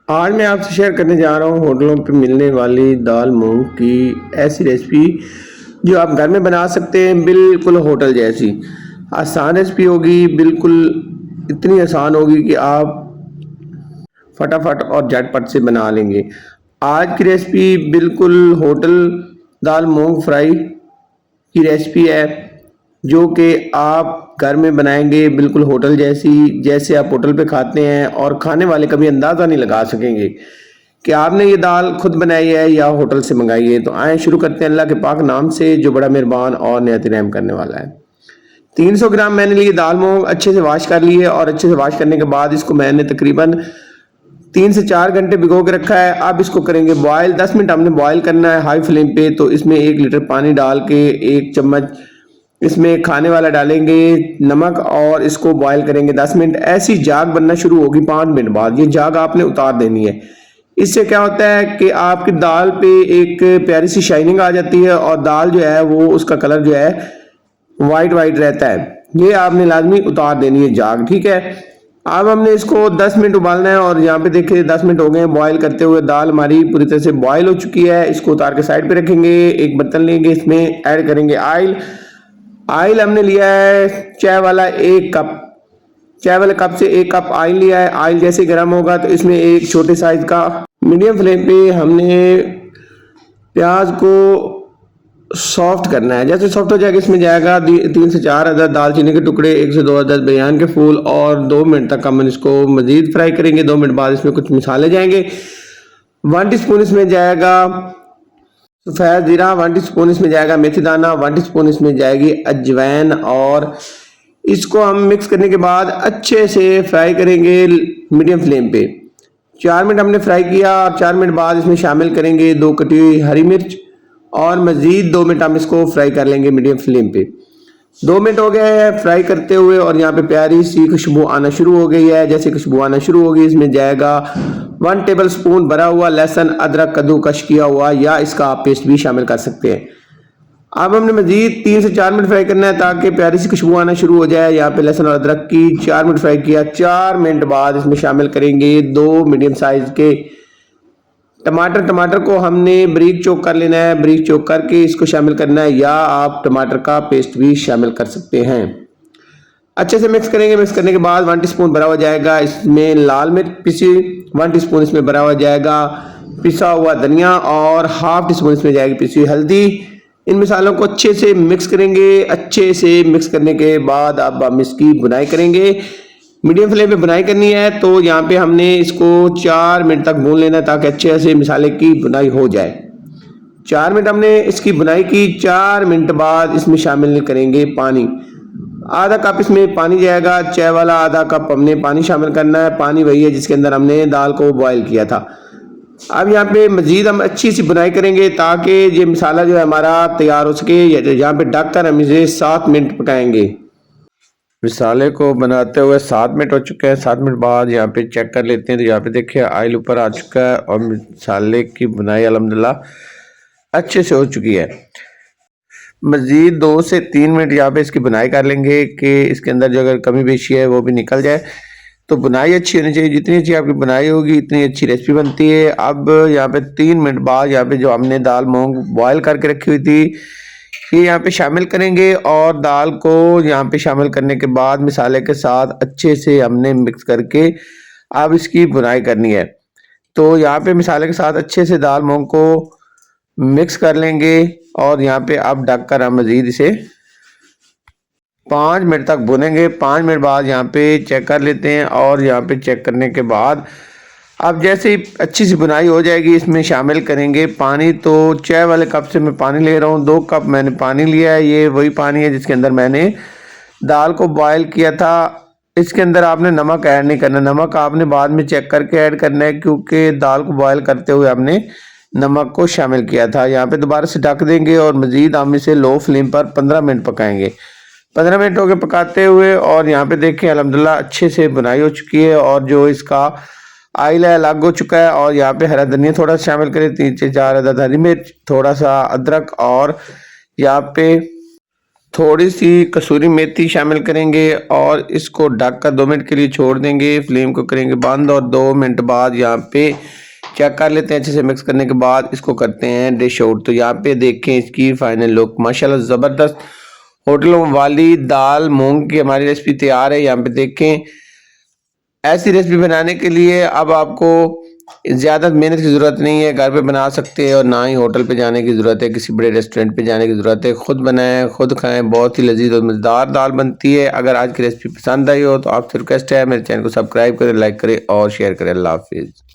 आज मैं आपसे शेयर करने जा रहा हूँ होटलों पे मिलने वाली दाल मूंग की ऐसी रेसिपी जो आप घर में बना सकते हैं, बिल्कुल होटल जैसी। आसान रेसिपी होगी, बिल्कुल इतनी आसान होगी कि आप फटाफट और झटपट से बना लेंगे। आज की रेसिपी बिल्कुल होटल दाल मूंग फ्राई की रेसिपी है, जो कि आप घर में बनाएंगे बिल्कुल होटल जैसी, जैसे आप होटल पे खाते हैं। और खाने वाले कभी अंदाज़ा नहीं लगा सकेंगे कि आपने ये दाल खुद बनाई है या होटल से मंगाई है। तो आए शुरू करते हैं अल्लाह के पाक नाम से, जो बड़ा मेहरबान और निहायत रहम करने वाला है। 300 ग्राम मैंने लिए दाल मूंग, अच्छे से वॉश कर लिए। और अच्छे से वॉश करने के बाद इसको मैंने तकरीबन 3 से 4 घंटे भिगो के रखा है। अब इसको करेंगे बॉयल। 10 मिनट हमने बॉयल करना है हाई फ्लेम पे। तो इसमें 1 लीटर पानी डाल के 1 चम्मच इसमें खाने वाला डालेंगे नमक, और इसको बॉयल करेंगे 10 मिनट। ऐसी जाग बनना शुरू होगी 5 मिनट बाद। ये जाग आपने उतार देनी है। इससे क्या होता है कि आपकी दाल पे एक प्यारी सी शाइनिंग आ जाती है, और दाल जो है वो उसका कलर जो है वाइट वाइट रहता है। ये आपने लाजमी उतार देनी है जाग, ठीक है। अब हमने इसको 10 मिनट उबालना है। और यहाँ पे देखिए 10 मिनट हो गए हैं बॉयल करते हुए। दाल हमारी पूरी तरह से बॉयल हो चुकी है। इसको उतार के साइड पे रखेंगे। एक बर्तन लेंगे, इसमें ऐड करेंगे ऑयल। ऑयल हमने लिया है चाय वाला 1 कप। चाय वाले कप से 1 कप ऑयल लिया है। ऑयल जैसे गर्म होगा तो इसमें एक छोटे साइज का मीडियम फ्लेम पे हमने प्याज को सॉफ्ट करना है। जैसे सॉफ्ट हो जाएगा इसमें जाएगा 3 से 4 अदद दालचीनी के टुकड़े, 1 से 2 अदद बिरयानी के फूल, और 2 मिनट तक हम इसको मजीद फ्राई करेंगे। 2 मिनट बाद इसमें कुछ मसाले जाएंगे। 1 टीस्पून इसमें जाएगा सफ़ेद जीरा, 1 टीस्पून इसमें जाएगा मेथी दाना, 1 टीस्पून इसमें जाएगी अजवाइन। और इसको हम मिक्स करने के बाद अच्छे से फ्राई करेंगे मीडियम फ्लेम पे। 4 मिनट हमने फ्राई किया। और 4 मिनट बाद इसमें शामिल करेंगे 2 कटी हुई हरी मिर्च, और मजीद 2 मिनट हम इसको फ्राई कर लेंगे मीडियम फ्लेम पे। 2 मिनट हो गए हैं फ्राई करते हुए, और यहाँ पे प्यारी सी खुशबू आना शुरू हो गई है। जैसे खुशबू आना शुरू होगी इसमें जाएगा 1 टेबल स्पून भरा हुआ लहसुन अदरक कद्दूकश किया हुआ, या इसका आप पेस्ट भी शामिल कर सकते हैं। अब हमने मजीद 3 से 4 मिनट फ्राई करना है ताकि प्यारी सी खुशबू आना शुरू हो जाए। यहाँ पे लहसुन और अदरक की 4 मिनट फ्राई किया। 4 मिनट बाद इसमें शामिल करेंगे 2 मीडियम साइज के टमाटर। टमाटर को हमने बारीक चॉप कर लेना है। बारीक चॉप करके इसको शामिल करना है, या आप टमाटर का पेस्ट भी शामिल कर सकते हैं। अच्छे से मिक्स करेंगे। मिक्स करने के बाद 1 टीस्पून भरा हुआ जाएगा इसमें लाल मिर्च पिसी, 1 टीस्पून इसमें भरा हुआ जाएगा पिसा हुआ धनिया, और हाफ टीस्पून इसमें जाएगी पिसी हुई हल्दी। इन मसालों को अच्छे से मिक्स करेंगे। अच्छे से मिक्स करने के बाद अब हम इसकी बुनाई करेंगे। मीडियम फ्लेम पे बुनाई करनी है। तो यहाँ पे हमने इसको 4 मिनट तक भून लेना है ताकि अच्छे से मसाले की बुनाई हो जाए। 4 मिनट हमने इसकी बुनाई की। 4 मिनट बाद इसमें शामिल करेंगे पानी। आधा कप इसमें पानी जाएगा चाय वाला। आधा कप हमने पानी शामिल करना है। पानी वही है जिसके अंदर हमने दाल को बॉयल किया था। अब यहाँ पे मजीद हम अच्छी सी बुनाई करेंगे ताकि ये मसाला जो है हमारा तैयार हो सके। यहाँ पे ढककर हम इसे 7 मिनट पकाएंगे। मसाले को बनाते हुए 7 मिनट हो चुके हैं। 7 मिनट बाद यहाँ पे चेक कर लेते हैं। तो यहाँ पे देखिए ऑयल ऊपर आ चुका है, और मसाले की बुनाई अल्हम्दुलिल्लाह अच्छे से हो चुकी है। मजीद 2 से 3 मिनट यहाँ पे इसकी बुनाई कर लेंगे कि इसके अंदर जो अगर कमी बेशी है वो भी निकल जाए। तो बुनाई अच्छी होनी चाहिए। जितनी अच्छी आपकी बुनाई होगी इतनी अच्छी रेसिपी बनती है। अब यहाँ पे 3 मिनट बाद यहाँ पे जो हमने दाल मूंग बॉयल करके रखी हुई थी ये यहाँ पे शामिल करेंगे, और दाल को यहाँ पे शामिल करने के बाद मसाले के साथ अच्छे से हमने मिक्स करके अब इसकी बुनाई करनी है। तो यहाँ पे मसाले के साथ अच्छे से दाल मूंग को मिक्स कर लेंगे, और यहाँ पे अब ढककर हम मजीद इसे 5 मिनट तक भुनेंगे। 5 मिनट बाद यहाँ पे चेक कर लेते हैं, और यहाँ पे चेक करने के बाद अब जैसे ही अच्छी सी बुनाई हो जाएगी इसमें शामिल करेंगे पानी। तो चाय वाले कप से मैं पानी ले रहा हूँ, 2 कप मैंने पानी लिया है। ये वही पानी है जिसके अंदर मैंने दाल को बॉयल किया था। इसके अंदर आपने नमक ऐड नहीं करना। नमक आपने बाद में चेक करके ऐड करना है, क्योंकि दाल को बॉयल करते हुए हमने नमक को शामिल किया था। यहाँ पे दोबारा से ढक देंगे, और मज़ीद हम इसे लो फ्लेम पर 15 मिनट पकाएंगे। 15 मिनट हो गए पकाते हुए, और यहाँ पे देखें अल्हम्दुलिल्लाह अच्छे से बुनाई हो चुकी है, और जो इसका ऑयल है अलग हो चुका है। और यहाँ पे हरा धनिया थोड़ा सा शामिल करें, 3 से 4 अदद हरी मिर्च, थोड़ा सा अदरक, और यहाँ पे थोड़ी सी कसूरी मेथी शामिल करेंगे और इसको ढककर 2 मिनट के लिए छोड़ देंगे। फ्लेम को करेंगे बंद और 2 मिनट बाद यहाँ पे चेक कर लेते हैं। अच्छे से मिक्स करने के बाद इसको करते हैं डिश आउट। तो यहाँ पे देखें इसकी फाइनल लुक माशाल्लाह ज़बरदस्त होटलों वाली दाल मूंग की हमारी रेसिपी तैयार है। यहाँ पे देखें ऐसी रेसिपी बनाने के लिए अब आपको ज़्यादा मेहनत की ज़रूरत नहीं है, घर पे बना सकते हैं और ना ही होटल पे जाने की ज़रूरत है, किसी बड़े रेस्टोरेंट पे जाने की ज़रूरत है। खुद बनाएं, खुद खाएं, बहुत ही लजीज और मज़ेदार दाल बनती है। अगर आज की रेसिपी पसंद आई हो तो आपसे रिक्वेस्ट है मेरे चैनल को सब्सक्राइब करें, लाइक करें और शेयर करें। अल्लाह हाफिज़।